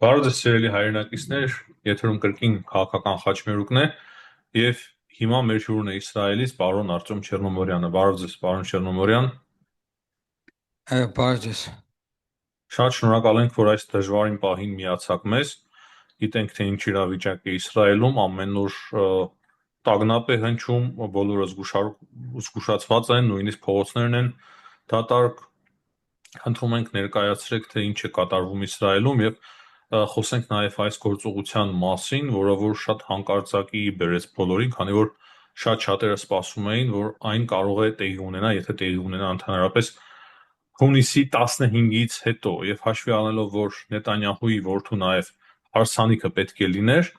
Բարև ձեզ սիրելի հայրենակիցներ, եթերում կրկին քաղաքական խաչմերուկն է եւ հիմա մեր հյուրն է Իսրայելից պարոն Արտյոմ Չեռնոմորյանը։ Բարև ձեզ, պարոն Չեռնոմորյան։ Բարև ձեզ։ Շատ շնորհակալ ենք, որ այս դժվարին պահին միացաք մեզ։ Գիտենք, թե ինչ իրավիճակ է Իսրայելում, ամեն օր տագնապ է հնչում, բոլորը զգուշացված են, նույնիսկ փողոցներն են դատարկ։ Խնդրում ենք ներկայացրեք, թե ինչ է կատարվում Իսրայելում եւ խոսենք նաև այս գործողության մասին, որը որ շատ հանկարծակի բերեց բոլորին, քանի որ շատ-շատերը սպասում էին, որ այն կարող է տեղի ունենա, եթե տեղի ունենա ընդհանրապես հունիսի 15-ից հետո, եւ հաշվի առնելով, որ Նետանյահուի որդու նաև հարսանիքը պետք է լիներ,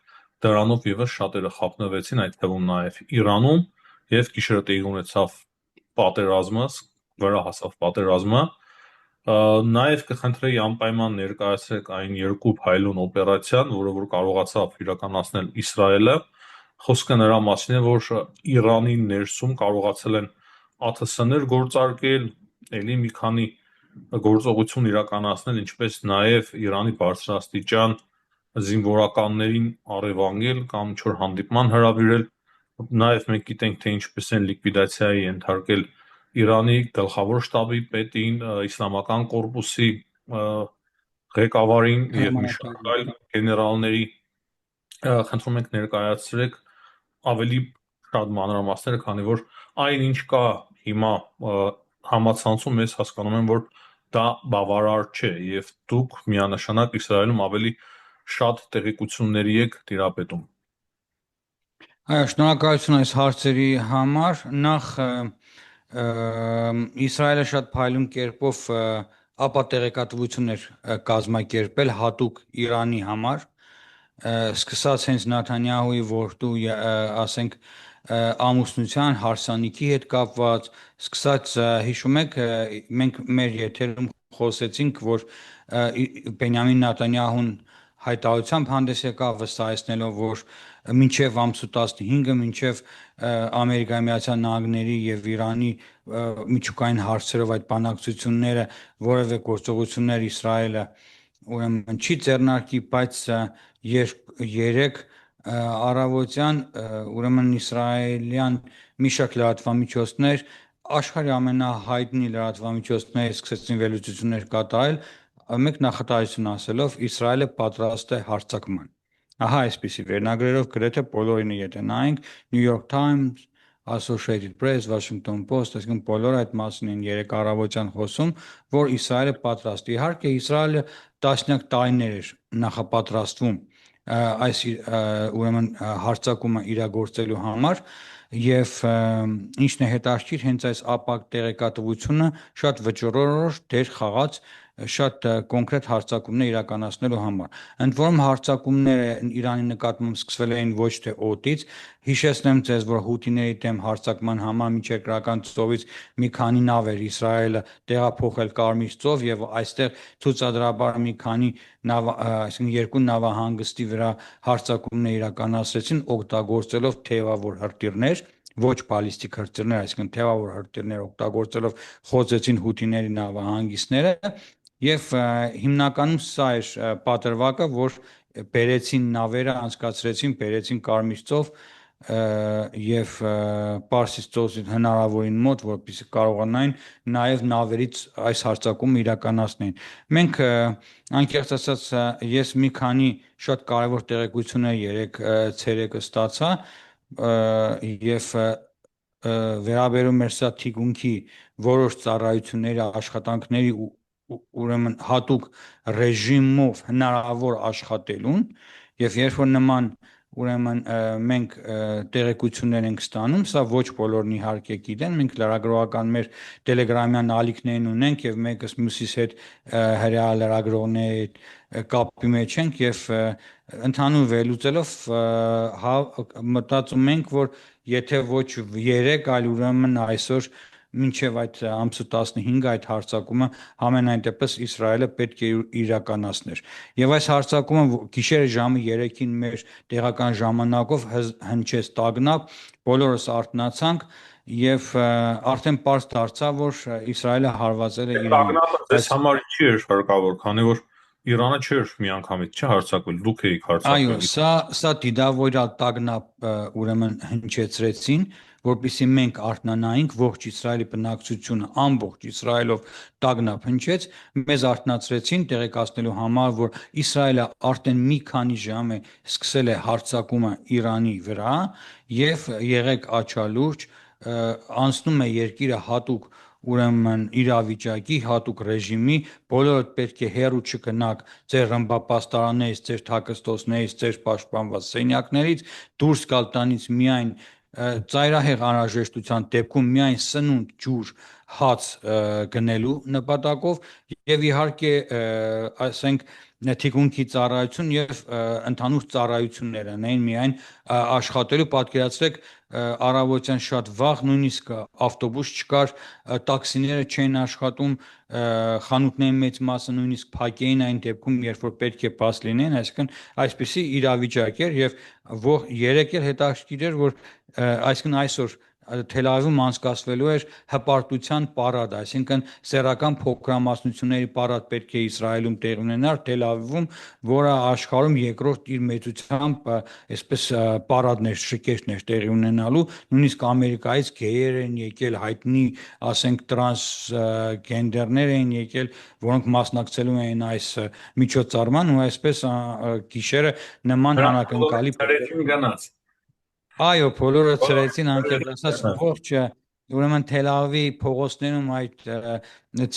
դրանով եւս շատերը խափնվեցին, այդ թվում նաև Իրանում, եւ գիշերը տեղի ունեցավ պատերազմը, վրա հասավ պատերազմը։ Նաև կխնդրեի անպայման ներկայացրեք այն երկու փայլուն օպերացիան, որը որ կարողացավ իրականացնել Իսրայելը։ Խոսքը նրա մասին է, որ Իրանի ներսում կարողացել են ԱԹՍ-ներ գործարկել, ելի մի քանի գործողություն իրականացնել, ինչպես նաև Իրանի բարձրաստիճան զինվորականներին առևանգել կամ ինչ-որ հանդիպման հրավիրել։ Նաև մենք գիտենք, թե ինչպես են լիկվիդացիայի ենթարկել Իրանի գլխավոր շտաբի պետին, իսլամական կորպուսի ղեկավարին եւ մի շարք այլ գեներալների։ Խնդրում ենք ներկայացրեք ավելի շատ մանրամասները, քանի որ այն ինչ կա հիմա համացանցում, ես հասկանում եմ, որ դա բավարար չէ եւ դուք միանշանակ Իսրայելում ավելի շատ տեղեկությունների եք տիրապետում։ Այո, շնորհակալություն այս հարցերի համար։ Նախ Իսրայելը շատ փայլուն կերպով ապատեղեկատվություններ կազմակերպել հատուկ Իրանի համար, սկսած հենց Նեթանյահուի որդու, ասենք, ամուսնության հարսանիքի հետ կապված, սկսած հիշում եք, մենք մեր եթերում խոսեցինք, որ Բենյամին Նեթանյահուն հայտարարությամբ հանդես եկավ վստահեցնելով, որ մինչև ամսու 15-ը, մինչև Ամերիկայի Միացյալ Նահանգների եւ Իրանի միջուկային հարցերով այդ բանակցությունները որևէ գործողություններ Իսրայելը ուրեմն չի ձեռնարկի, բայց երեք առավոտյան ուրեմն իսրայելյան մի շարք լրատվամիջոցներ աշխարհի ամենահայտնի լրատվամիջոցները սկսեցին վերլուծություններ կատարել, մեկ նախադասություն ասելով Իսրայելը պատրաստ է հարձակման։ Ահա այսպիսի վերնագրերով գրեթե բոլորին եթե նայենք New York Times, Associated Press, Washington Post, այսինքն բոլորը այդ մասին են երեք առավոտյան խոսում, որ Իսրայելը պատրաստ է։ Իհարկե Իսրայելը տասնյակ տարիներ էր նախապատրաստվում այս ուրեմն հարձակումը իրագործելու համար եւ ինչն է հետաքրքիր, հենց այս ապակ տեղեկատվությունը շատ վճռորոշ դեր խաղաց շատ կոնկրետ հարձակումներ իրականացնելու համար։ Ընդ որում հարձակումները Իրանի նկատմամբ սկսվել էին ոչ թե օդից, հիշեցնեմ ձեզ, որ հութիների դեմ հարձակման համար միջերկրական ծովից մի քանի նավ էր Իսրայելը տեղափոխել Կարմիր ծով եւ այստեղ ցուցադրաբար մի քանի նավ, այսինքն երկու նավահանգստի վրա հարձակումներ իրականացրեցին, օգտագործելով թեւավոր հրթիռներ, ոչ բալիստիկ հրթիռներ, այսինքն թեւավոր հրթիռներ օգտագործելով խոցեցին հութիների նավահանգիստները եւ հիմնականում սա էր պատրվակը, որ բերեցին նավերը, անցկացրեցին, բերեցին Կարմիր ծով եւ Պարսից ծոցի հնարավորին մոտ, որպեսզի կարողանային նաեւ նավերից այս հարձակումը իրականացնեն։ Մենք անկեղծ ասած ես մի քանի շատ կարևոր տեղեկություններ երեք ցերեկը ստացա եւ վերաբերում էր սա թիկունքի որոշ ծառայությունների աշխատանքների ուրեմն հատուկ ռեժիմով հնարավոր աշխատելուն եւ երբ որ նման ուրեմն մենք տեղեկություններ ենք ստանում, սա ոչ բոլորն իհարկե գիտեն, մենք լրագրողական մեր տելեգրամյան ալիքներն ունենք եւ մեկս մյուսիս հետ հրեա լրագրողների կապի մեջ ենք եւ ընդհանուր վերլուծելով մտածում ենք, որ եթե ոչ 3, այլ ուրեմն այսօր մինչև այդ ամսու 15-ը այդ հարձակումը համենայն դեպս Իսրայելը պետք է իրականացներ։ Եվ այս հարձակումը գիշերը ժամը 3-ին մեր տեղական ժամանակով հնչեց տագնապ, բոլորս արթնացանք եւ արդեն պարզ դարձավ, որ Իսրայելը հարվածել է Իրանին։ Տագնապը ձեզ համար ինչի էր հարկավոր, քանի որ Իրանը չէր միանգամից հարձակվել, դուք էիք Այո, հարձակվել։ սա դիդավորյալ տագնապ ուրեմն հնչեցրեցին, որպեսզի մենք արթնանայինք, ողջ Իսրայելի բնակչությունը ամբողջ Իսրայելով տագնապ հնչեց, մեզ արթնացրեցին տեղեկացնելու համար, որ Իսրայելը արդեն մի քանի ժամ է սկսել է հարձակումը Իրանի վրա եւ եղեք աչալուրջ, անցնում է երկիրը հատուկ ուրեմն իրավիճակի, հատուկ ռեժիմի, բոլորդ պետք է հեռու չգնաք ձեր ռմբապաստարաններից, ձեր թաքստոցներից, ձեր պաշտպանված սենյակներից, դուրս գալ տանից միայն ծայրահեղ անհրաժեշտության դեպքում միայն սնունդ, ջուր, հաց գնելու նպատակով եւ իհարկե ասենք թիկունքի ծառայություն եւ ընդհանուր ծառայություններ անեն միայն աշխատելու պատկերացրեք առավոտյան շատ վաղ նույնիսկ ավտոբուս չկար, տաքսիները չէին աշխատում, խանութների մեծ մասը նույնիսկ փակ էին այն դեպքում, երբ որ պետք է բաց լինեն, այսինքն այսպիսի իրավիճակ էր եւ երեք էլ հետաքրքիր էր, որ այսինքն այսօր Թել Ավիվում անցկացվելու էր հպարտության պարադ, այսինքն սեռական փոքրամասնությունների պարադ պետք է Իսրայելում տեղի ունենար, Թել Ավիվում, որը աշխարհում երկրորդ իր մեծությամբ այսպես պարադներ, շրկերտներ տեղի ունենալու, նույնիսկ Ամերիկայից գեյեր են եկել, հայտնի, ասենք տրանսգենդերներ են եկել, որոնք մասնակցելու էին այս միջոցառման ու այսպես գիշերը նման անակնկալի Գնաց։ Այո, բոլորը ցրեցին անկեղծ ասած ողջ ուրեմն Թել Ավիվի փողոցներում այդ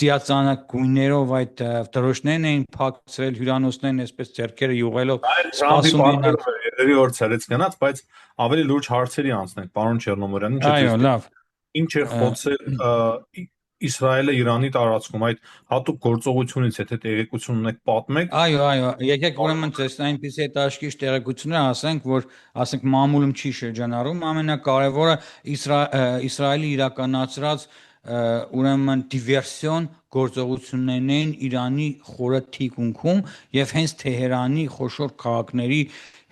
ծիածանակ գույներով այդ դրոշներն էին փակցրել, հյուրանոցներն այսպես ձեռքերը յուղելով Թրամփի սպասում էին այդ պատվերով երևի որ ցերեց գնաց, բայց ավելի լուրջ հարցերի անցնենք, պարոն Չեռնոմորյան, ինչ է այո, ձեզ լավ։ ինչ է խոցել Իսրայելը Իրանի տարածքում այդ հատուկ գործողությունից, եթե տեղեկություն ունեք, պատմեք։ Այո, եկեք ուրեմն ձեզ այնպեսի հետաքրքիր տեղեկություններ ասենք, որ ասենք մամուլում չի շրջանառում, ամենակարևորը Իսրայելի իրականացրած ուրեմն դիվերսիոն գործողություններն էին Իրանի խորը թիկունքում եւ հենց Թեհրանի խոշոր քաղաքների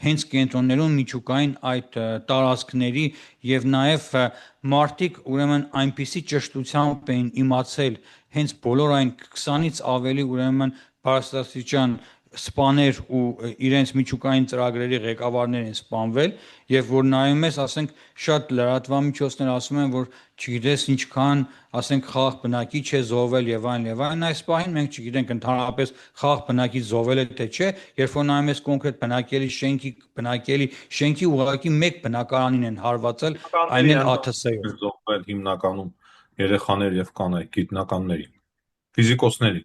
հենց կենտրոններում միջուկային այդ տարածքների եւ նաեւ մարտիկ ուրեմն այնպիսի ճշտությամբ էին իմացել հենց բոլոր այն 20-ից ավելի ուրեմն բարձրաստիճան սպաներ ու իրենց միջուկային ծրագրերի ղեկավարներ են սպանվել եւ որ նայում ես, ասենք, շատ լրատվամիջոցներ ասում են, որ չգիտես ինչքան, ասենք, խաղաղ բնակիչ է զոհվել եւ այլն, այս պահին մենք չգիտենք ընդհանրապես խաղաղ բնակիչ զոհվել է թե չէ, երբ որ նայում ես կոնկրետ բնակելի շենքի ուղղակի մեկ բնակարանին են հարվածել, այն էլ ԱԹՍ-ով։ Զոհվել հիմնականում երեխաներ եւ կանայք, գիտնականների, ֆիզիկոսների։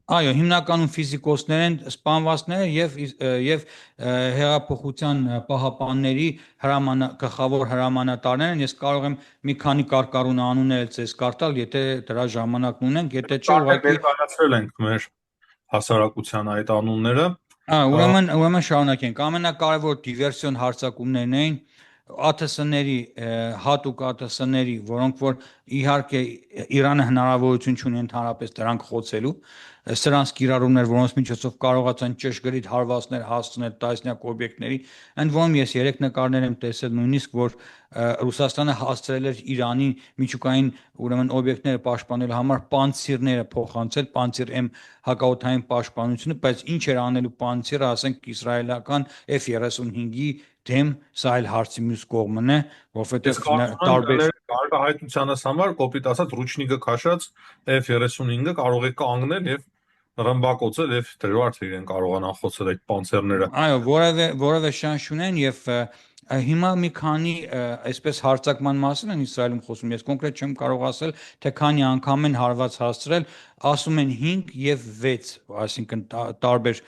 Այո, հիմնականում ֆիզիկոսներ են սպանվածները եւ հեղափոխության պահապանների գլխավոր հրամանատարներն են։ Ես կարող եմ մի քանի կարկառուն անուններ ձեզ կարտալ, եթե դրա ժամանակն ունենք, եթե չէ, ուղղակի ներկայացրել ենք մեր հասարակության այդ անունները։ ուրեմն շարունակենք։ Ամենակարևոր դիվերսիոն հարձակումներն էին ԱԹՍ-ների, հատուկ ԱԹՍ-ների, որոնք որ իհարկե Իրանը հնարավորություն չունի ընդհանրապես դրանք խոցելու, սրանց կիրառումներ, որոնց միջոցով կարողացան ճշգրիտ հարվածներ հասցնել տասնյակ օբյեկտների, ընդ որում ես 3 նկարներ եմ տեսել նույնիսկ, որ Ռուսաստանը հասցրել էր Իրանի միջուկային ուրեմն օբյեկտները պաշտպանելու համար պանցիրները փոխանցել, պանցիր M հակաօդային պաշտպանությունը, բայց ինչ էր անելու պանցիրը, ասենք իսրայելական F-35-ի դեմ, սա այլ հարցի մյուս կողմն է, որովհետև տարբեր կարգահայտությանս համար կոպիտ ասած ռուչնիկը քաշած F-35-ը կարող է կանգնել եւ ռմբակոծել եւ դժվար թե իրեն կարողանան խոցել այդ պանցերները։ Այո, որևէ շանս չունեն եւ հիմա մի քանի այսպես հարձակման մասին են Իսրայելում խոսում։ Ես կոնկրետ չեմ կարող ասել, թե քանի անգամ են հարված հասցրել, ասում են 5 եւ 6, այսինքն տարբեր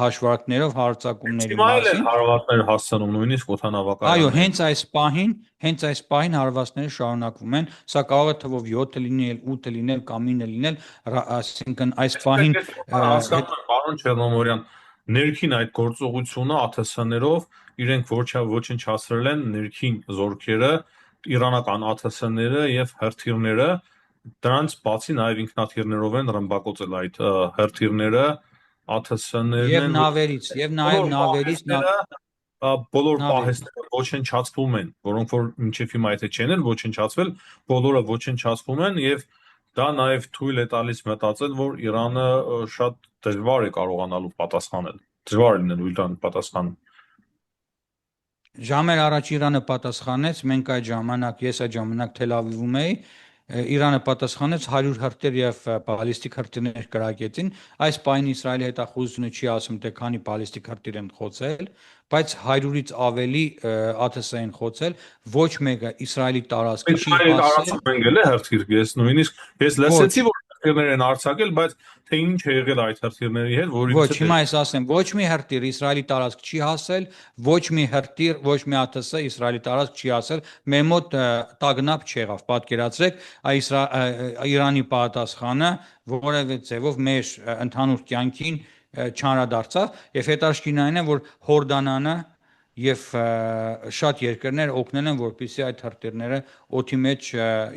հաշվարկներով հարձակումների Հիմա էլ են մասին։ հարվածներ հասցնում նույնիսկ Այո, օդանավակայաններ։ հենց այս պահին հարվածները շարունակվում են, սա կարող է թվով 7 լինել, 8 լինել կամ 9 լինել, այսինքն այս պահին հասկանում եմ, պարոն Չեռնոմորյան, ներքին այդ գործողությունը ԱԹՍ-ներով իրենք ոչնչացրել են ներքին զորքերը, իրանական ԱԹՍ-ները եւ հրթիռները, դրանց բացի նաեւ ինքնաթիռներով են ռմբակոծել այդ հրթիռները, ԱԹՍ-ներն եւ են, նաեւ նավերից բոլոր նավերի պահեստները ոչնչացվում են, որոնք որ մինչև հիմա եթե չեն ոչնչացվել, բոլորը ոչնչացվում են եւ դա նաև թույլ է տալիս մտածել, որ Իրանը շատ դժվար է կարողանալու պատասխանել, դժվար է լինելու Իրան պատասխանել։ Ժամեր առաջ Իրանը պատասխանեց, մենք այդ ժամանակ, ես այդ ժամանակ Թել Ավիվում էի, Իրանը պատասխանեց 100 հրթիռ եւ բալիստիկ հրթիռներ կրակեցին, այս պայն Իսրայելի հետախուզությունը չի ասում, թե քանի բալիստիկ հրթիռ են խոցել, բայց 100-ից ավելի ԱԹՍ են խոցել, ոչ մեկը Իսրայելի տարածք չի Այդ հասել։ արածում են գել է հրթիռ, ես նույնիսկ ես լսեցի, որ հրթիռներ են արձակել, բայց թե ինչ է եղել այդ հրթիռների հետ, որից Ոչ, հիմա ես ասեմ, ոչ մի հրթիռ Իսրայելի տարածք չի հասել, ոչ մի հրթիռ, ոչ մի ԱԹՍ Իսրայելի տարածք չի հասել, մեր մոտ տագնապ չեղավ, պատկերացրեք, Իրանի պատասխանը որևէ ձևով մեր ընդհանուր կյանքին չանդրադարձավ, եւ հետաքրքիրն այն է, որ Հորդանանը եւ շատ երկրներ օգնել են, որպեսզի այդ հրթիռները օդի մեջ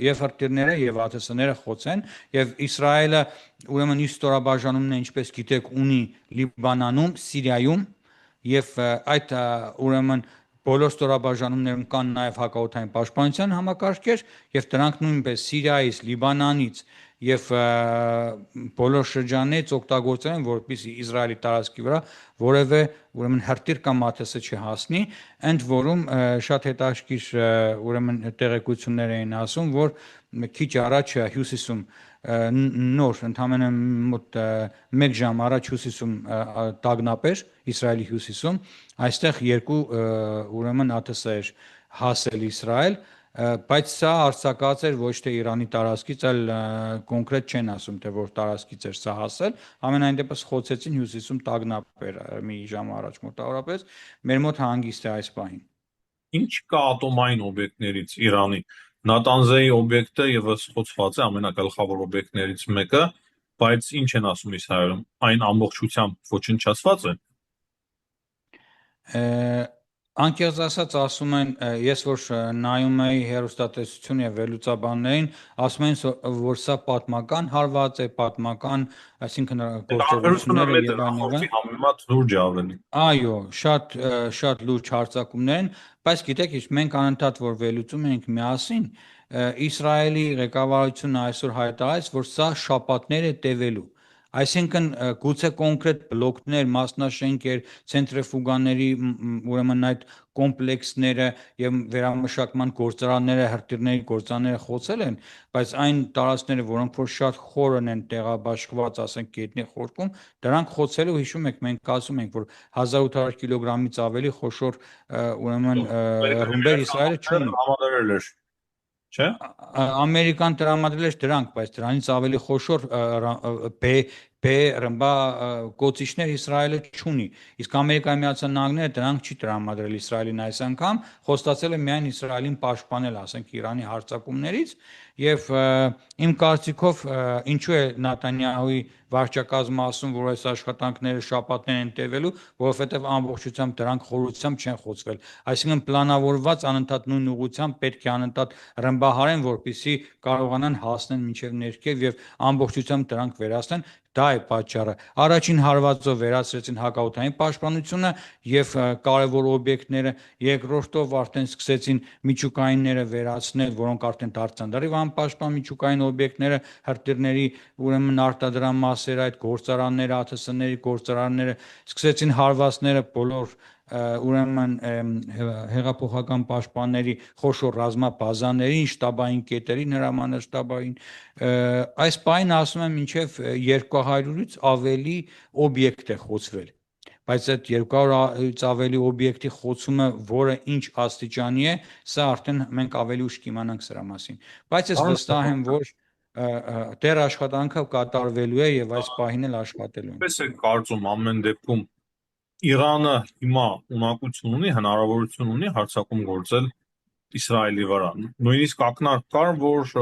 եւ հրթիռները եւ ԱԹՍ-ները խոցեն, եւ Իսրայելը ուրեմն իր ստորաբաժանումն է, ինչպես գիտեք, ունի Լիբանանում, Սիրիայում եւ այդ ուրեմն բոլոր ստորաբաժանումներում կան նաև հակաօդային պաշտպանության համակարգեր եւ դրանք նույնպես Սիրիայից, Լիբանանից եւ բոլոր շրջաններից օգտագործել են, որպեսզի Իսրայելի տարածքի վրա որևէ ուրեմն հրթիռ կամ ԱԹՍ չհասնի, ընդ որում շատ հետաքրքիր ուրեմն տեղեկություններ էին ասում, որ քիչ առաջ հյուսիսում նոր ընդամենը մոտ 1 ժամ առաջ հյուսիսում տագնապ էր Իսրայելի հյուսիսում, այստեղ երկու ուրեմն ԱԹՍ էր հասել Իսրայել, բայց սա արձակած էր ոչ թե Իրանի տարածքից, այլ կոնկրետ չեն ասում, թե որ տարածքից էր սա հասել, ամենայն դեպս խոցեցին հյուսիսում տագնապ էր մի ժամ առաջ մոտավորապես, մեր մոտ հանգիստ է այս պահին։ ինչ կա ատոմային օբյեկտներից Իրանի Նատանզեի օբյեկտը եւս խոցված է ամենագլխավոր օբյեկտներից մեկը, բայց ինչ են ասում Իսրայելում, այն ամբողջությամբ ոչնչացված է։ Անկեղծ ասած ասում են, ես որ նայում էի հեռուստատեսություն եւ վերլուծաբաններին, ասում են, որ սա պատմական հարված է, պատմական, այսինքն գործողությունները եւ այլն։ Համեմատ լուրջ է ավելի։ Այո, շատ լուրջ հարձակումներ են, բայց գիտեք, մենք անընդհատ որ վերլուծում ենք միասին, Իսրայելի ղեկավարությունը այսօր հայտարարեց, որ սա շաբաթներ է տևելու։ Այսինքն գուցե կոնկրետ բլոկներ, մասնաշենքեր, ցենտրիֆուգաների ուրեմն այդ կոմպլեքսները եւ վերամշակման գործարանները, հրթիռների գործարանները խոցել են, բայց այն տարածքները, որոնք որ շատ խորն են տեղաբաշխված, ասենք գետնի խորքում, դրանք խոցելու հիշում եք, մենք ասում ենք, որ 1800 կիլոգրամից ավելի խոշոր ուրեմն ռումբեր Իսրայելը չունի։ Համադրել էր, չէ՞։ Ամերիկան տրամադրել էր դրանք, բայց դրանից ավելի խոշոր ռմբա կոծիչներ Իսրայելը չունի։ Իսկ Ամերիկայի Միացյալ Նահանգները դրանք չի տրամադրել Իսրայելին այս անգամ, խոստացել է միայն Իսրայելին պաշտպանել, ասենք Իրանի հարձակումներից, եւ իմ կարծիքով ինչու է Նեթանյահուի վարչակազմը ասում, որ այս աշխատանքները շաբաթներ են տևելու, որովհետեւ ամբողջությամբ դրանք խորությամբ չեն խոցվել։ Այսինքն պլանավորված անընդհատ նույն ուղղությամբ պետք է անընդհատ ռմբահարեն, որպեսզի կարողանան հասնել մինչև ներքև եւ ամբողջությամբ դրանք վերացնեն։ Դա է պատճառը։ Առաջին հարվածով վերացրեցին հակաօդային պաշտպանությունը եւ կարևոր օբյեկտները, երկրորդով արդեն սկսեցին միջուկայինները վերացնել, որոնք արդեն դարձան դեռ անպաշտպան միջուկային օբյեկտները, հրթիռների ուրեմն արտադրան մասերը, այդ գործարանները, ԱԹՍ-ների գործարանները, սկսեցին հարվածները բոլոր ուրեմն հեղափոխական պաշտպանների խոշոր ռազմաբազաներին, շտաբային կետերին, հրամանա շտաբային, այս պայն ասում եմ մինչև 200-ից ավելի օբյեկտ է խոցվել, բայց այդ 200-ից ավելի օբյեկտի խոցումը, որը ինչ աստիճանի է, սա արդեն մենք ավելի ուշ կիմանանք սրա մասին, բայց ես վստահ եմ, որ դեռ աշխատանքը կատարվելու է եւ այս պահին էլ աշխատելու է։ Պես է կարծում ամեն դեպքում Իրանը հիմա ունակություն ունի, հնարավորություն ունի հարձակում գործել Իսրայելի վրա։ Նույնիսկ ակնարկ կար, որ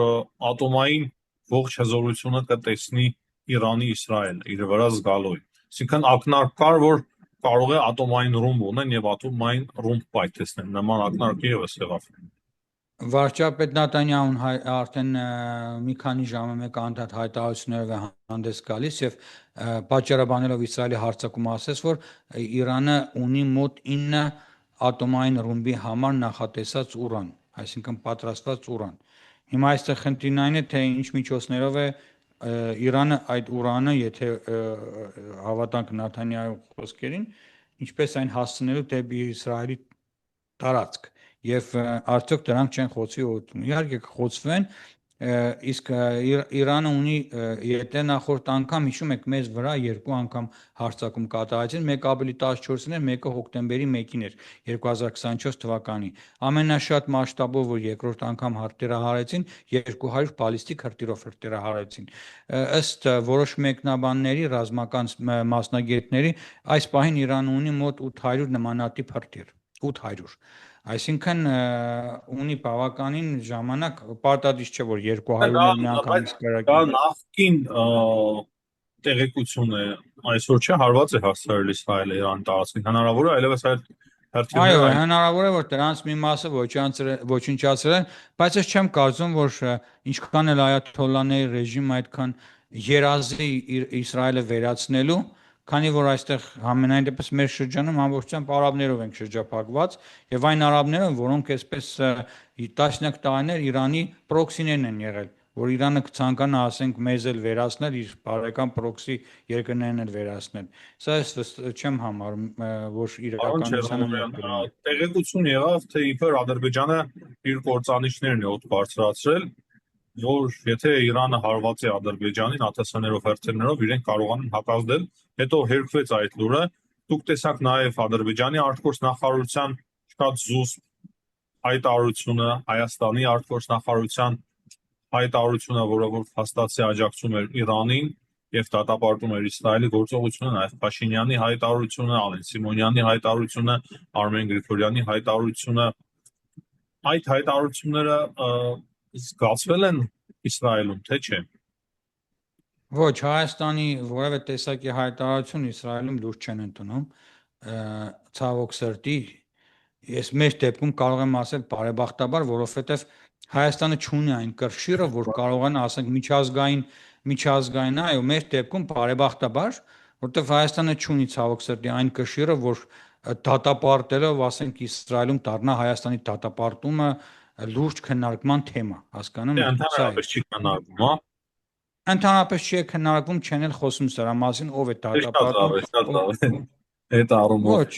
ատոմային ողջ հզորությունը կտեսնի Իրանի Իսրայելը իր վրա զգալու է։ Այսինքն ակնարկ կար, որ կարող է ատոմային ռումբ ունեն եւ ատոմային ռումբ պայթեցնեն։ Նման ակնարկ եւս եղավ։ Վարչապետ Նեթանյահուն արդեն մի քանի ժամ է մեկ անդադ հայտարարություններով է հանդես գալիս եւ պատճառաբանելով Իսրայելի հարձակումը ասես, որ Իրանը ունի մոտ 9 ատոմային ռումբի համար նախատեսած ուրան, այսինքն պատրաստված ուրան։ Հիմա այստեղ խնդիրն այն է, թե ինչ միջոցներով է Իրանը այդ ուրանը, եթե հավատանք Նաթանյահու խոսքերին, ինչպես այն հասցնելու դեպի Իսրայելի տարածք եւ արդյոք դրանք չեն խոցի օգտվում։ Իհարկե կխոցվեն, իսկ Իրանը ունի եթե նախորդ անգամ հիշում եք մեզ վրա երկու անգամ հարձակում կատարեցին, մեկը ավելի 14-ին էր, մեկը հոկտեմբերի 1-ին էր 2024 թվականի։ Ամենաշատ մասշտաբով որ երկրորդ անգամ հրթիռահարեցին 200 բալիստիկ հրթիռով հրթիռահարեցին։ Ըստ որոշ մեկնաբանների, ռազմական մասնագետների, այս պահին Իրանը ունի մոտ 800 նմանատիպ հրթիռ, 800։ Այսինքն ունի բավականին ժամանակ, պարտադիր չէ որ 200-ն էլ մի անգամից Դա կրակի։ նախկին տեղեկություն է, այսօր չէ հարված է հասցրել Իսրայելը Իրանի տարածքին, հնարավոր է այլևս այդ Այո, հրթիռները հնարավոր է որ դրանց մի մասը ոչնչացրել են, բայց ես չեմ կարծում որ ինչքան էլ այաթոլլաների ռեժիմը այդքան երազի Իսրայելը վերացնելու, քանի որ այստեղ ամենայն դեպս մեր շրջանում ամբողջությամբ արաբներով ենք շրջափակված եւ այն արաբները, որոնք այսպես տասնյակ տարիներ Իրանի պրոքսիներն են եղել, որ Իրանը կցանկանա, ասենք, մեզ էլ վերացնել, իր բարեկամ պրոքսի երկրներն էլ վերացնել։ Սա ես չեմ համարում, որ Պարոն իրականությանը Չերնոբյան, մոտ կլինի։ տեղեկություն եղավ, թե իբր Ադրբեջանը իր կործանիչներն է օդ բարձրացրել, որ եթե Իրանը հարված է Ադրբեջանին ԱԹՍ-ներով, հրթիռներով, իրենք կարող են հակազդել, հետո հերքվեց այդ լուրը։ Դուք տեսաք նաև Ադրբեջանի արտգործնախարարության շատ զուսպ հայտարարությունը, Հայաստանի արտգործնախարարության հայտարարությունը, որը որ փաստացի աջակցում էր Իրանին եւ դատապարտում էր Իսրայելի գործողությունը, նաև Փաշինյանի հայտարարությունը, Ալեն Սիմոնյանի հայտարարությունը, Արմեն Գրիգորյանի հայտարարությունը, այդ հայտարարությունները զգացվել են Իսրայելում, թե չէ։ Ոչ, Հայաստանի որևէ տեսակի հայտարարություն Իսրայելում լուրջ չեն ընդունում։ Ցավոք սրտի, ես մեր դեպքում կարող եմ ասել բարեբախտաբար, որովհետև Հայաստանը չունի այն կրշիռը, որ կարողանա, ասենք, միջազգային, այո, մեր դեպքում բարեբախտաբար, որովհետև Հայաստանը չունի ցավոք սրտի այն կրշիռը, որ դատապարտելով, ասենք, Իսրայելում դառնա Հայաստանի դատապարտումը լուրջ քննարկման թեմա, հասկանում Դե եք, սա է։ ընդհանրապես չի քննարկվում, հա։ Ընդհանրապես չի քննարկվում, չեն էլ խոսում սրա մասին, ով է Դե շատ դատապարտում, լավ է, շատ լավ է։ Այդ առումով Ոչ,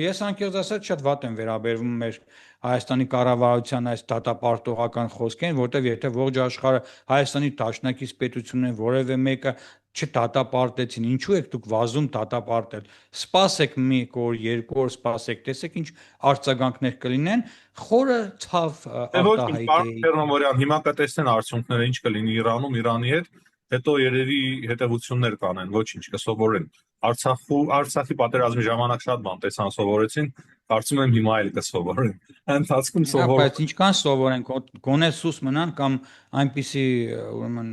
ես անկեղծ ասած շատ վատ եմ վերաբերվում մեր Հայաստանի կառավարության այս դատապարտողական խոսքերին, որտեղ եթե ողջ աշխարհը Հայաստանի դաշնակից պետությունն որևէ մեկը չդատապարտեցին, ինչու եք դուք վազում դատապարտել։ Սպասեք մի օր, երկու օր սպասեք, տեսեք ինչ արձագանքներ կլինեն, խորը ցավ Դե ոչ, պարոն արտահայտեի։ Չերնոբյան, հիմա կտեսնեն արդյունքները ինչ կլինի Իրանում, Իրանի հետ, հետո երևի հետևություններ կանեն, ոչինչ կսովորեն։ Արցախի պատերազմի ժամանակ շատ բան տեսան, սովորեցին, կարծում եմ հիմա էլ կսովորեն։ Ընթացքում Բայց սովորեն։ ինչքան սովորեն, գոնե սուս մնան կամ այնպիսի ուրեմն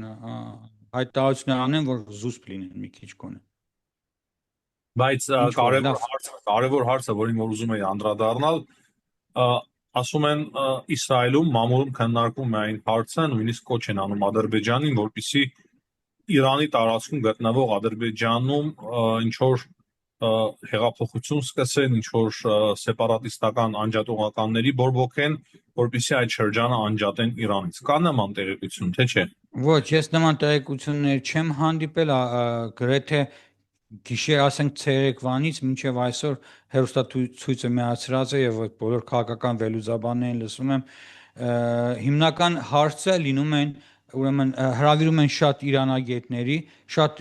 հայտարարություններ անեն, որ զուսպ լինեն մի քիչ գոնե։ Բայց Ինչ որ լավ կարևոր հարցը, որին որ ուզում եի անդրադառնալ, ասում են Իսրայելում մամուլում քննարկվում է այն հարցը, նույնիսկ կոչ են անում Ադրբեջանին, որպեսզի Իրանի տարածքում գտնվող Ադրբեջանում ինչ որ հեղափոխություն սկսեն, ինչ որ սեպարատիստական անջատողականների բորբոքեն, որպեսզի այդ շրջանը անջատեն Իրանից։ Կա նման տեղեկություն, թե չէ։ Ոչ, ես նման տեղեկություններ չեմ հանդիպել, գրեթե գիշեր, ասենք ցերեկվանից մինչև այսօր հերոստացույցը միացրած է եւ բոլոր քաղաքական վերլուծաբաններին լսում եմ, հիմնական հարցը լինում են ուրեմն հրավիրում են շատ իրանագետների, շատ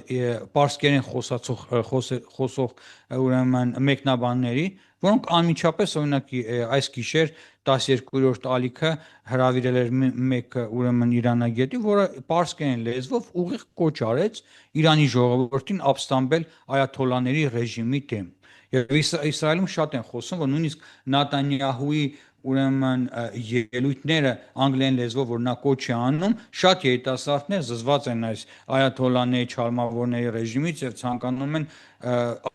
պարսկերեն խոսող ուրեմն մեկնաբանների, որոնք անմիջապես օրինակ այս գիշեր 12-րդ ալիքը հրավիրել էր մեկ ուրեմն իրանագետի, որը պարսկերեն լեզվով ուղիղ կոչ արեց Իրանի ժողովրդին ապստամբել այաթոլլաների ռեժիմի դեմ։ Եվ Իսրայելում շատ են խոսում, որ նույնիսկ Նատանյահուի ուրեմն ելույթները անգլերեն լեզվով որ նա կոչ է անում, շատ երիտասարդներ զզված են այս այաթոլլաների չարմավորների ռեժիմից եւ ցանկանում են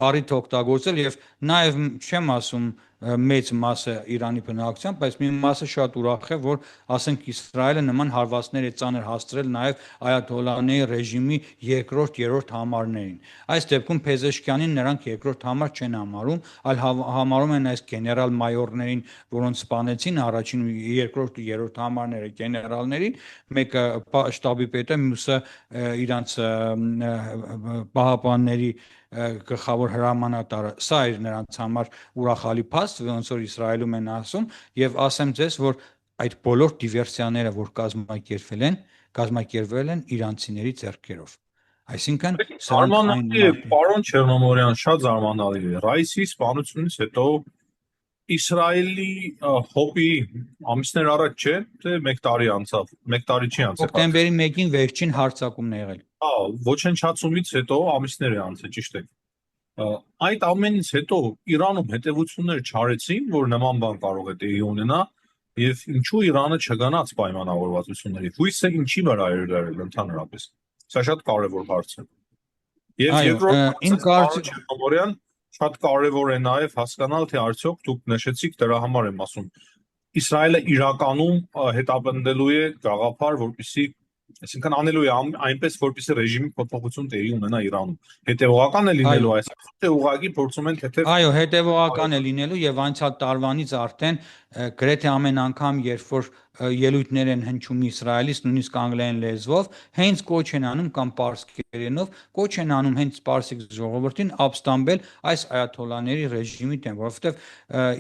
առիթ օգտագործել եւ նաեւ չեմ ասում մեծ մասը Իրանի բնակչության, բայց մի մասը շատ ուրախ է, որ ասենք Իսրայելը նման հարվածներ է ծանր հասցրել նաև այաթոլլահների ռեժիմի երկրորդ, երրորդ համարներին։ Այս դեպքում Փեզեշքյանին նրանք երկրորդ համար չեն համարում, այլ համարում են այս գեներալ-մայորներին, որոնց սպանեցին, առաջին, երկրորդ ու երրորդ համարները գեներալներին, մեկը շտաբի պետը, մյուսը իրանց պահապանների գլխավոր հրամանատարը։ Սա էր նրանց համար ուրախալի փաստ, ոնց որ Իսրայելում են ասում, եւ ասեմ ձեզ, որ այդ բոլոր դիվերսիաները, որ կազմակերպվել են իրանցիների ձեռքերով։ Այսինքն սրանք այն Զարմանալի է, պարոն Չերնոմորյան, շատ զարմանալի է։ Ռայսի սպանությունից հետո Իսրայելի հոպի ամիսներ առաջ չէ, թե 1 տարի անցավ, 1 տարի չի անցել։ հոկտեմբերի 1-ին վերջին հարձակումն է եղել։ Ոչնչացումից հետո ամիսներ է անցել, ճիշտ է։ Այդ ամենից հետո Իրանում հետևություններ չարեցին, որ նման բան կարող է տեղի ունենա, եւ ինչու Իրանը չգնաց պայմանավորվածությունների։ Հույսը ինչի վրա էր դրել ընդհանրապես։ Սա շատ կարևոր հարց է։ Եվ երկրորդ հարցը, շատ կարևոր է նաև հասկանալ, թե արդյոք դուք նշեցիք, դրա համար եմ ասում, Իսրայելը իրականում հետապնդելու է գաղափար, որպեսզի, այսինքն անելու է այնպես, որպեսզի ռեժիմի փոփոխություն տեղի ունենա Իրանում։ Հետևողական է լինելու այս, թե ուղղակի փորձում են թեթև։ Այո, հետևողական է լինելու եւ անցյալ տարվանից արդեն գրեթե ամեն անգամ, երբ որ ելույթներ են հնչում Իսրայելից, նույնիսկ անգլերեն լեզվով, հենց կոչ են անում կամ պարսկերենով, կոչ են անում հենց պարսիկ ժողովրդին ապստամբել այս այաթոլլաների ռեժիմի դեմ, որովհետեւ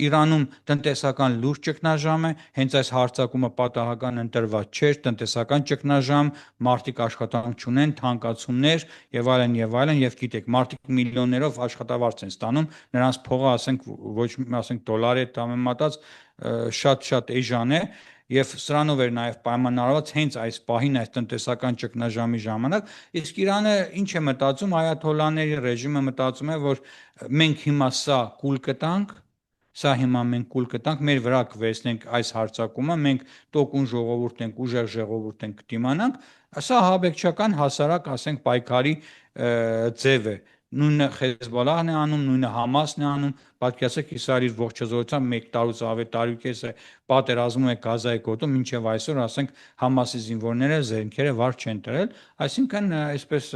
Իրանում տնտեսական լուրջ ճգնաժամ է, հենց այս հարձակումը պատահական ընտրված չէր, տնտեսական ճգնաժամ, մարդիկ աշխատանք չունեն, թանկացումներ եւ այլն, եւ գիտեք, մարդիկ միլիոններով աշխատավարձ են ստանում, նրանց փողը, ասենք, ոչ ասենք դոլար է համեմատած, շատ էժան է, եւ սրանով էր նաեւ պայմանավորված հենց այս պահին, այս տնտեսական ճգնաժամի ժամանակ, իսկ Իրանը ինչ է մտածում, այաթոլլաների ռեժիմը մտածում է, որ մենք հիմա սա կուլ կտանք, մեր վրա կվերցնենք այս հարձակումը, մենք տոկուն ժողովուրդ ենք, ուժեղ ժողովուրդ ենք կդիմանանք, սա հաբեկչական հասարակ, ասենք, պայքարի ձև է։ Նույնը Հեզբոլլահն է անում, նույնը Համասն է անում, պատկերացրեք Իսրայելի ողջազորությամբ 1 տարուց ավելի տարուկես է պատերազմում է Գազայի գոտում, մինչև այսօր, ասենք, Համասի զինվորները զենքերը վար չեն տրել, այսինքն այսպես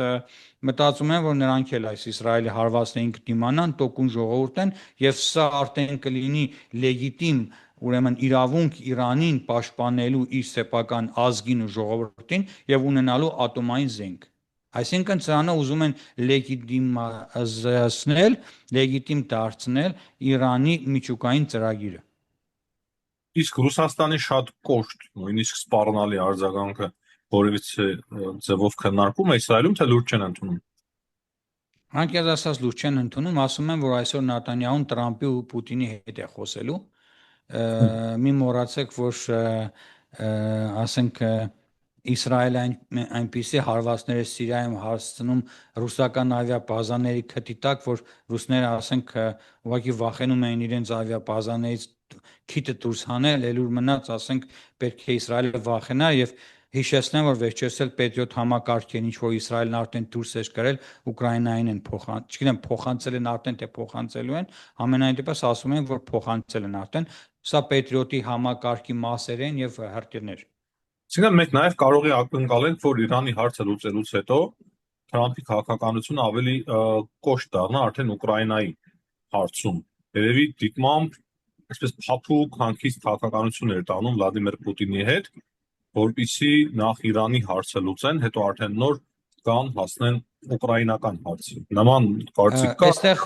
մտածում են, որ նրանք էլ այս Իսրայելի հարվածներին կդիմանան, տոկուն ժողովուրդ են, եւ սա արդեն կլինի լեգիտիմ, ուրեմն իրավունք Իրանին պաշտպանելու իր սեփական ազգին ու ժողովրդին եւ ունենալու ատոմային զենք։ Այսինքն սրանը ուզում են լեգիտիմ դարձնել Իրանի միջուկային ծրագիրը։ Իսկ Ռուսաստանի շատ կոշտ, նույնիսկ սպառնալի արձագանքը որևիցե ձևով քննարկում է Իսրայելում, թե լուրջ չեն ընդունում։ Անկեղծ ասած լուրջ չեն ընդունում, ասում են, որ այսօր Նեթանյահուն Տրամփի ու Պուտինի հետ է խոսելու։ Մի մոռացեք, որ ասենք Իսրայելը այնպիսի հարվածներ է Սիրիայում հասցնում ռուսական ավիաբազաների քթի տակ, որ ռուսները, ասենք, ուղղակի վախենում են իրենց ավիաբազաներից քիթը դուրս հանել, ելուր մնաց, ասենք, պետք է Իսրայելը վախենա եւ հիշեցնեմ, որ վերջերս էլ Պետրիոտ համակարգին, ինչ որ Իսրայելն արդեն դուրս էր գրել, Ուկրաինային են չգիտեմ, փոխանցել են արդեն, թե փոխանցելու են, ամենայն դեպս ասում են, որ փոխանցել են արդեն, սա Պետրիոտի համակարգի մասեր են եւ հրթիռներ։ Այսինքն մենք նաև կարող է ակնկալենք, որ Իրանի հարցը լուծելուց հետո Թրամփի քաղաքականությունը ավելի կոշտ դառնա արդեն Ուկրաինայի հարցում։ Երևի դիտմամբ այսպես փափուկ հանգիստ քաղաքականություն էր տանում Վլադիմիր Պուտինի հետ, որպեսզի նախ Իրանի հարցը լուծեն, հետո արդեն նոր կան հասնեն ուկրաինական հարցի։ Նման կարծիք կա։ Այստեղ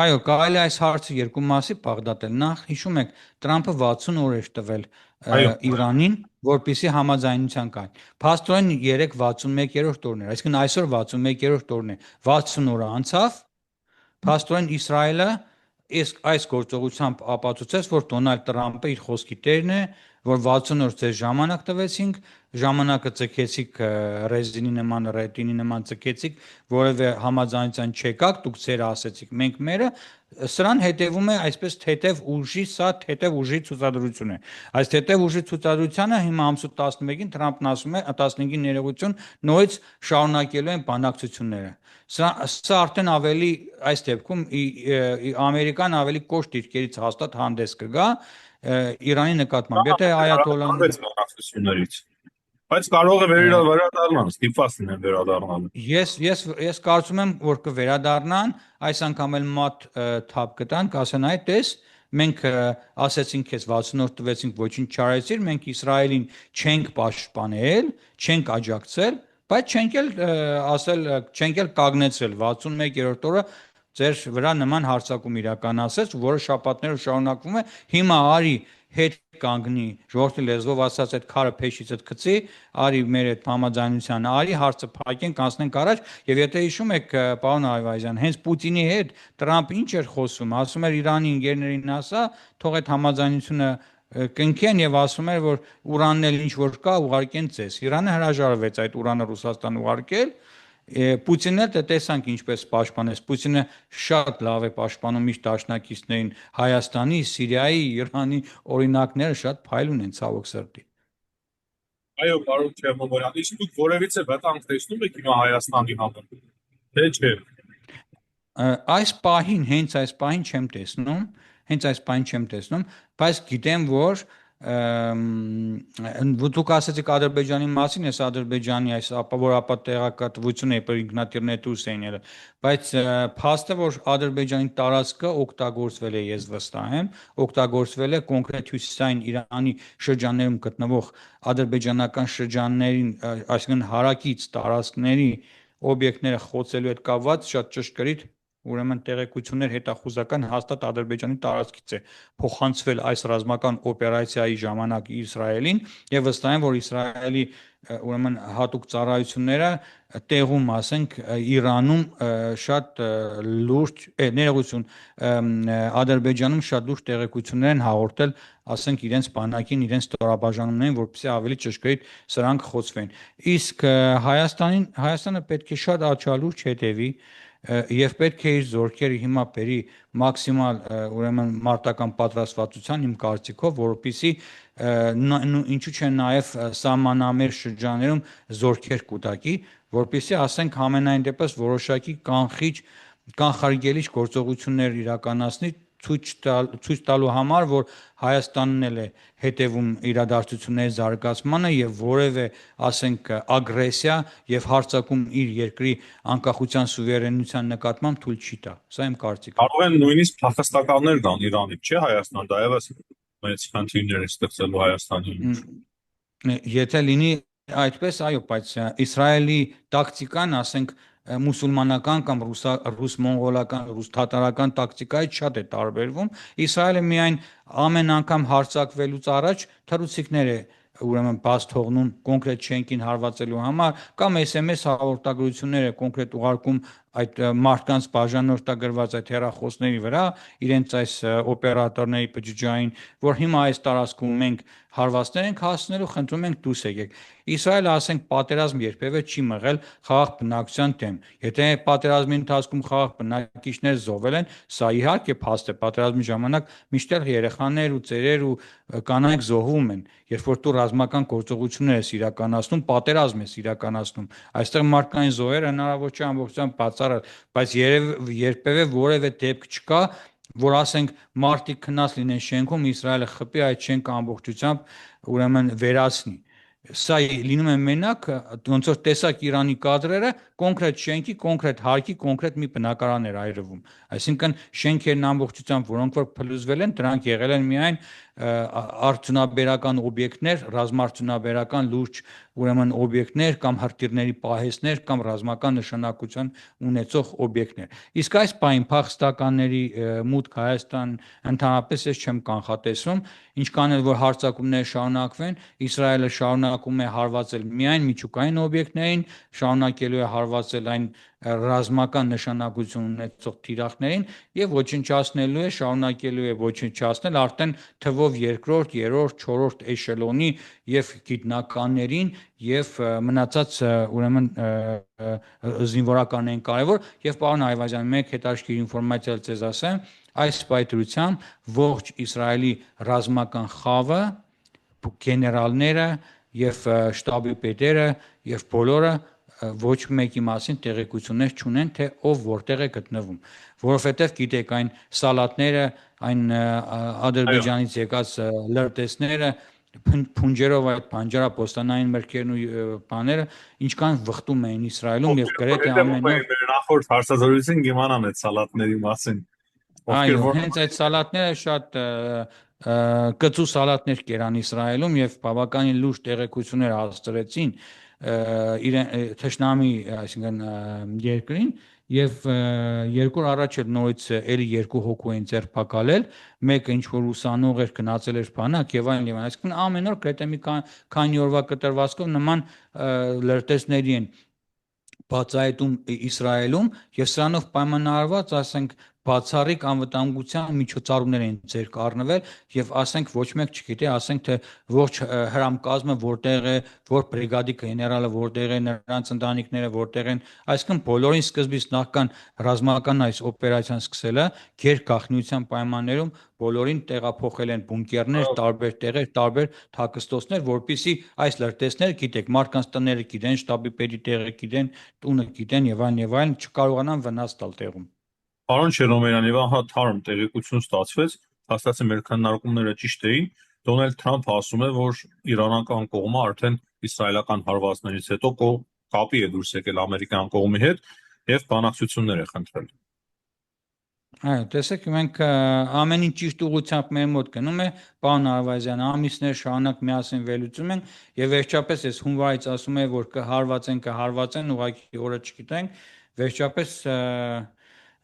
այո, կարելի այս հարցը երկու մասի բաղդատել։ Նախ հիշում եք, Տրամփը 60 օր էր տվել Իրանին, որպեսզի համաձայնության կան։ Փաստորեն 61-րդ օրն էր, այսինքն այսօր 61-րդ օրն է, 60 օր անցավ։ Փաստորեն Իսրայելը այս գործողությամբ ապացուցեց, որ Դոնալդ Տրամփը իր խոսքի տերն է, որ 60 օր ձեզ ժամանակ տվեցինք, ժամանակը ցկեցիք ռեզինի նման, ռետինի նման ցկեցիք, որևէ համաձայնության չեկաք, դուք ձեր ասեցիք, մենք մերը, սրան հետևում է այսպես թեթև ուժի, սա թեթև ուժի ցուցադրություն է։ Այս թեթև ուժի ցուցադրությանը հիմա ամսու 11-ին Թրամփն ասում է 15-ի ներողություն նորից շարունակելու են բանակցությունները։ Սա արդեն ավելի այս դեպքում Ամերիկան ավելի կոշտ դիրքերից հաստատ հանդես կգա Իրանի նկատմամբ։ Եթե այաթոլլան բանակցություններից, բայց կարող է վերադառնալ, ստիպված լինեն վերադառնալ։ Ես կարծում եմ, որ կվերադառնան, այս անգամ էլ մատ թափ կտան, կասեն այ տես, մենք ասեցինք քեզ 60 օր տվեցինք, ոչինչ չարեցիր, մենք Իսրայելին չենք պաշտպանել, չենք աջակցել, բայց չենք էլ կագնեցրել 61-րդ օրը ձեր վրա նման հարձակում իրականացրեց, որը շաբաթներով շարունակվում է։ Հիմա արի հետ կանգնի, ժողովրդի լեզվով ասած այդ քարը փեշից գցի, արի մեր այդ համաձայնությանը, արի հարցը փակենք, անցնենք առաջ, եւ եթե հիշում եք, պարոն Այվազյան, հենց Պուտինի հետ Տրամփը ինչ էր խոսում, ասում էր Իրանի ինժեներին ասա, թող այդ համաձայնությունը կնքեն եւ ասում էր, որ ուրանն էլ ինչ որ կա, ուղարկեն ձեզ։ Իրանը հրաժարվեց այդուրանը Ռուսաստան ուղարկել։ Պուտինն էլ տեսանք ինչպես պաշտպանեց։ Պուտինը շատ լավ է պաշտպանում իր դաշնակիցներին Հայաստանի, Սիրիայի, Իրանի օրինակները շատ փայլուն են ցավոք սրտի։ Այո, պարոն Չերնոմորյան, իսկ դուք որևիցե վտանգ տեսնում եք հիմա Հայաստանի համար, թե չէ։ Հենց այս պահին չեմ տեսնում, բայց գիտեմ, որ դուք ասացիք Ադրբեջանի մասին, ես Ադրբեջանի այս տեղեկատվությունը ինքնաթիռ էին ելել, բայց փաստը, որ Ադրբեջանի տարածքը օգտագործվել է, ես վստահ եմ, օգտագործվել է կոնկրետ հյուսիսային Իրանի շրջաններում գտնվող ադրբեջանական շրջաններին, այսինքն հարակից տարածքների օբյեկտները խոցելու հետ կապված շատ ճշգրիտ ուրեմն տեղեկություններ հետախուզական հաստատ Ադրբեջանի տարածքից է փոխանցվել այս ռազմական օպերացիայի ժամանակ Իսրայելին եւ վստահ եմ, որ Իսրայելի ուրեմն հատուկ ծառայությունները տեղում, ասենք, Իրանում շատ լուրջ ներողություն, Ադրբեջանում շատ լուրջ տեղեկություններ են հաղորդել, ասենք, իրենց բանակին, իրենց ստորաբաժանումներին, որպեսզի ավելի ճշգրիտ սրանք խոցվեն։ Իսկ Հայաստանը պետք է շատ աչալուրջ հետևի եւ պետք է իր զորքերը հիմա բերի մաքսիմալ ուրեմն մարտական պատրաստվածության իմ կարծիքով, որովհետեւ ինչու՞ չէ նաեւ սահմանամերձ շրջաններում զորքեր կուտակի, որպեսզի ասենք համենայն դեպս որոշակի կանխարգելիչ գործողություններ իրականացնի ցույց տալու համար, որ Հայաստանն էլ է հետևում իրադարձությունների զարգացմանը եւ որևէ, ասենք, ագրեսիա եւ հարձակում իր երկրի անկախության սուվերենության նկատմամբ թույլ չի տա։ Սա իմ կարծիքն է։ Կարող են նույնիսկ փախստականներ գան Իրանից, չէ՞ Հայաստան, դա եւս մեծ խնդիրներ է ստեղծելու Հայաստանի։ Եթե լինի այդպես, այո, բայց Իսրայելի տակտիկան, ասենք, մուսուլմանական կամ ռուս-մոնղոլական, ռուս-թաթարական տակտիկայից շատ է տարբերվում։ Իսրայելը միայն ամեն անգամ հարձակվելուց առաջ թռուցիկներ է ուրեմն բաց թողնում կոնկրետ շենքին հարվածելու համար կամ SMS հաղորդագրություններ է կոնկրետ ուղարկում այդ մարդկանց բաժանորդագրված այդ հեռախոսների վրա իրենց այս օպերատորների բջջային, որ հիմա այս տարածքում մենք հարվածներ ենք հասցնելու, խնդրում ենք դուրս եկեք։ Իսրայելը, ասենք, պատերազմ երբևէ չի մղել խաղաղ բնակչության դեմ։ Եթե պատերազմի ընթացքում խաղաղ բնակիչներ զոհվել են, սա իհարկե փաստ է, պատերազմի ժամանակ միշտ երեխաներ ու ծերեր ու կանայք զոհվում են, երբ որ դու ռազմական գործողություններ ես իրականացնում, պատերազմ ես իրականացնում, այստեղ մարդկային զոհերը հնարավոր չէ ամբողջությամբ բացառել, բայց երբևէ որևէ դեպք չկա, որ ասենք մարդիկ քնած լինեն շենքում, Իսրայելը խփի այդ շենքը ամբողջությամբ ուրեմն վերացնի։ Սա լինում է մենակ, ոնց որ տեսակ Իրանի կադրերը, կոնկրետ շենքի, կոնկրետ հարկի, կոնկրետ մի բնակարան էր այրվում։ Այսինքն շենքերն ամբողջությամբ, որոնք որ փլուզվել են, դրանք եղել են միայն արդյունաբերական օբյեկտներ, ռազմաարդյունաբերական լուրջ ուրեմն օբյեկտներ կամ հրթիռների պահեստներ կամ ռազմական նշանակություն ունեցող օբյեկտներ։ Իսկ այս պահին փախստականների մուտք Հայաստան ընդհանրապես ես չեմ կանխատեսում, ինչքան էլ որ հարձակումները շարունակվեն, Իսրայելը շարունակում է հարվածել միայն միջուկային օբյեկտներին, շարունակելու է հարվածել այն ռազմական նշանակություն ունեցող թիրախներին եւ ոչնչացնելու է, շարունակելու է ոչնչացնել արդեն թվով երկրորդ, երրորդ, չորրորդ էշելոնի եւ գիտնականներին եւ մնացած ուրեմն զինվորականներին կարևոր եւ պարոն Այվազյան մեկ հետաքրքիր ինֆորմացիա ցեզ ասեմ այս պայթրությամբ ողջ Իսրայելի ռազմական խավը գեներալները եւ շտաբի պետերը եւ բոլորը ոչ մեկի մասին տեղեկություններ չունեն թե ով որտեղ է գտնվում որովհետեւ գիտեք այն սալատները այն Ադրբեջանից եկած լրտեսները փունջերով այդ բանջարապոստանային մրգերն ու բաները ինչքան վխտում էին Իսրայելում եւ գրեթե ամեն օր նախորդ հարցազրույցին կիմանան այդ սալատների մասին այո հենց այդ սալատները շատ կծու սալատներ կերան Իսրայելում եւ բավականին լուրջ տեղեկություններ հասցրեցին իրեն թշնամի այսինքն երկրին եւ երկու օր առաջ էլ նորից էլի երկու հոգու են ձերբակալել մեկը ինչ որ ուսանող էր գնացել էր բանակ եւ այլն եւ այլն այսինքն ամեն օր գրեթե մի քանի օրվա կտրվածքով նման լրտեսների են բացահայտում Իսրայելում եւ սրանով պայմանավորված ասենք բացառիկ անվտանգության միջոցառումներ են ձեռք առնվել եւ ասենք ոչ մեկ չգիտի ասենք թե ողջ հրամկազմը որտեղ է որ բրիգադի գեներալը որտեղ է նրանց ընտանիքները որտեղ են այսինքն բոլորին սկզբից նախքան ռազմական այս օպերացիան սկսելը ģեր գաղտնիության պայմաններում բոլորին տեղափոխել են բունկերներ տարբեր տեղեր տարբեր թաքստոցներ որպիսի այս լրտեսները գիտեք մարդկանց տները գիտեն շտաբի պետի տեղը գիտեն տունը գիտեն եւ այլն չկարողանան վնաս տալ տեղում Պարոն Չերնոմերյան, եւ ահա թարմ տեղեկություն ստացվեց, հաստատի մեր քննարկումները ճիշտ էին։ Դոնալդ Թրամփը ասում է, որ իրանական կողմը արդեն իսրայելական հարվածներից հետո կապի է դուրս եկել ամերիկյան կողմի հետ եւ բանակցություններ է խնդրել։ Այո, տեսեք, մենք ամեն ինչ ճիշտ ուղղությամբ մեր մոտ գնում է, պարոն Այվազյան, ամիսներ շարունակ միասին վերլուծում ենք եւ վերջապես ես հունվարից ասում եմ, որ կհարվածեն, ուղղակի օրը չգիտենք, վերջապես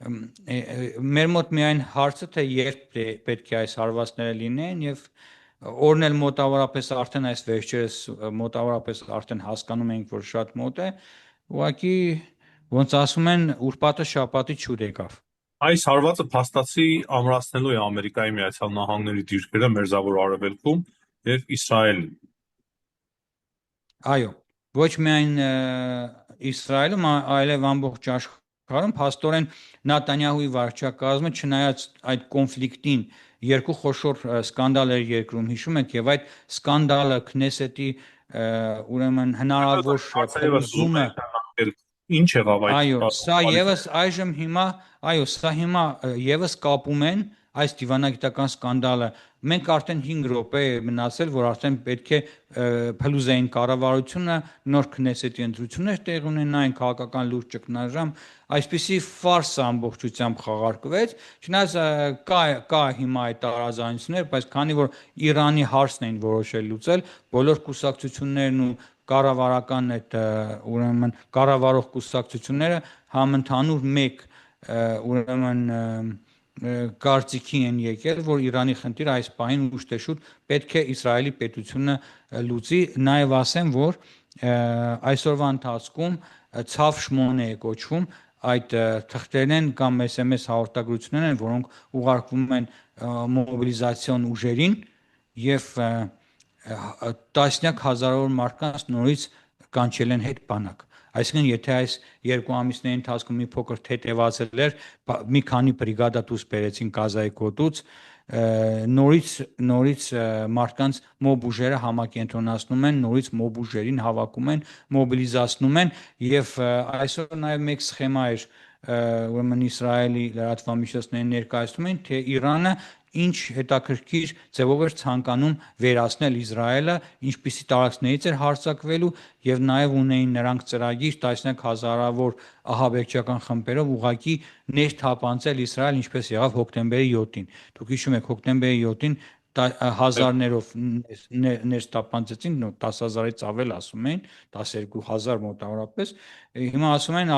մեր մոտ միայն հարցը թե երբ պետք է այս հարվածները լինեն եւ օրն էլ մոտավորապես արդեն այս վերջերս մոտավորապես արդեն հասկանում ենք որ շատ մոտ է ուղղակի ոնց ասում են ուրբաթը շաբաթի չուր եկավ Այս հարվածը փաստացի ամրացնելու է Ամերիկայի Միացյալ Նահանգների դիրքերը Մերձավոր Արևելքում եւ Իսրայելում։ Այո, ոչ միայն Իսրայելում, այլև ամբողջ աշխարհում փաստորեն Նատանյահուի վարչակազմը չնայած այդ կոնֆլիկտին երկու խոշոր սկանդալ էր երկրում հիշում եք եւ այդ սկանդալը Քնեսետի ուրեմն հնարավոր փլուզումը ինչ եղավ այդ Այո, սա եւս այժմ հիմա, այո, սա հիմա եւս կապում են այս դիվանագիտական սկանդալը։ Մենք արդեն 5 րոպե է մնացել, որ արդեն պետք է փլուզային կառավարությունը նոր Քնեսետի ընտրություններ տեղի ունենային, քաղաքական լուրջ ճգնաժամ, այսպիսի ֆարսը ամբողջությամբ խաղարկվեց։ Չնայած կա հիմա այդ տարաձայնություններ, բայց քանի որ Իրանի հարցն էին որոշել լուծել, բոլոր կուսակցություններն ու կառավարական այդ ուրեմն կառավարող կուսակցությունները համընդհանուր մեկ ուրեմն կարծիքի են եկել, որ Իրանի խնդիրը այս պահին ուշ թե շուտ պետք է Իսրայելի պետությունը լուծի, նաև ասեմ, որ այսօրվա ընթացքում ցավ շմոնե է կոչվում այդ թղթերն են կամ SMS հաղորդագրություններ են, որոնք ուղարկվում են մոբիլիզացիոն ուժերին եւ տասնյակ հազարավոր մարդկանց նորից կանչել են հետ բանակ Այսինքն եթե այս երկու ամիսների ընթացքում մի փոքր թեթևացել էր, մի քանի բրիգադա դուրս բերեցին Գազայի գոտուց, նորից մարդկանց մոբ ուժերը համակենտրոնացնում են, նորից մոբ ուժերին հավաքում են, մոբիլիզացնում են եւ այսօր նաեւ մեկ սխեմա էր ուրեմն Իսրայելի լրատվամիջոցներին ներկայացնում են, թե Իրանը ինչ հետաքրքիր ձևով էր ցանկանում վերացնել Իսրայելը, ինչպիսի տարածքներից էր հարձակվելու եւ նաեւ ունեին նրանք ծրագիր տասնյակ հազարավոր ահաբեկչական խմբերով ուղակի ներթափանցել Իսրայել, ինչպես եղավ հոկտեմբերի 7-ին։ Դուք հիշում եք հոկտեմբերի 7-ին հազարներով ներթափանցեցին 10,000-ից ավել ասում են 12,000 մոտավորապես հիմա ասում են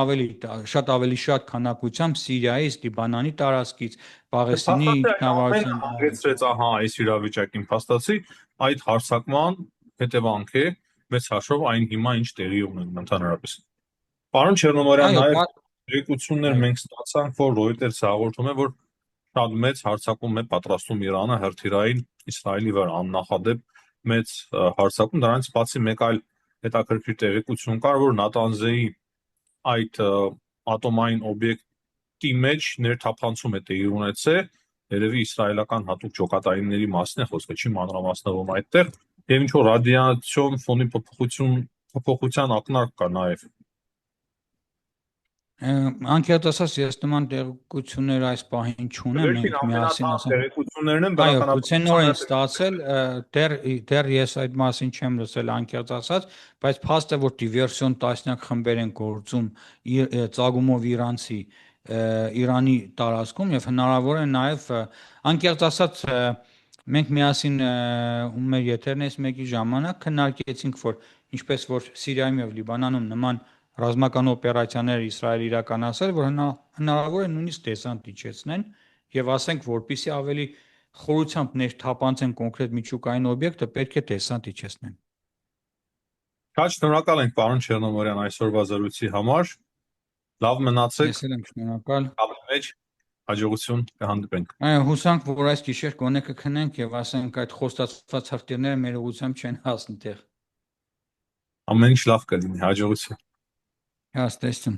շատ ավելի շատ քանակությամբ Սիրիայից, Լիբանանի տարածքից, Պաղեստինի ինքնավարության հանգեցրեց ահա այս իրավիճակին փաստացի այդ հարձակման հետևանք է մեծ հաշվով այն հիմա ինչ տեղի ունեն ընդհանրապես Պարոն Չերնոմարյան նաև Տեղեկություններ մենք ստացանք, որ Reuters-ը հաղորդում է, որ շատ մեծ հարձակում է պատրաստում Իրանը հրթիռային Իսրայելի վրա աննախադեպ մեծ հարձակում, դրանից բացի մեկ այլ հետաքրքիր տեղեկություն կար, որ Նատանզեի այդ ատոմային օբյեկտի մեջ ներթափանցում է տեղի ունեցել, երևի իսրայելական հատուկ ջոկատայինների մասն է խոսքը, չի մանրամասնվում այդտեղ, եւ ինչ որ ռադիացիոն ֆոնի փոփոխության ակնարկ կա նաեւ։ Անկեղծ ասած, ես նման տեղեկություններ այս պահին չունեմ, մենք միասին ասենք։ Տեղեկություններն են Այո, գուցե նոր են ստացել, դեռ ես այդ մասին չեմ լսել անկեղծ ասած, բայց փաստ է, որ դիվերսիոն տասնյակ խմբեր են գործում ծագումով իրանցի Իրանի տարածքում եւ հնարավոր է նաեւ անկեղծ ասած մենք միասին ու մեր եթերնից մեկի ժամանակ քննարկեցինք, որ ինչպես որ Սիրիայում եւ Լիբանանում նման ռազմական օպերացիաներ Իսրայելը իրականացրել, որ հնարավոր է նույնիսկ դեսանտ իջեցնեն եւ ասենք, որpիսի ավելի խորությամբ ներթափանցեն կոնկրետ միջուկային օբյեկտը, պետք է դեսանտ իջեցնեն։ Շատ շնորհակալ ենք պարոն Չեռնոմորյան այսօրվա զրույցի համար։ Լավ մնացեք։ Ես էլ եմ շնորհակալ։ Կապի մեջ հաջողություն կհանդիպենք։ Այո, հուսանք, որ այս գիշեր գոնե կքնենք եւ ասենք այդ խոստացված հրթիռները մեր ուղղությամբ չեն հասնի տեղ։ Ամեն ինչ լավ կլինի, հաջողություն։ Հաստատություն։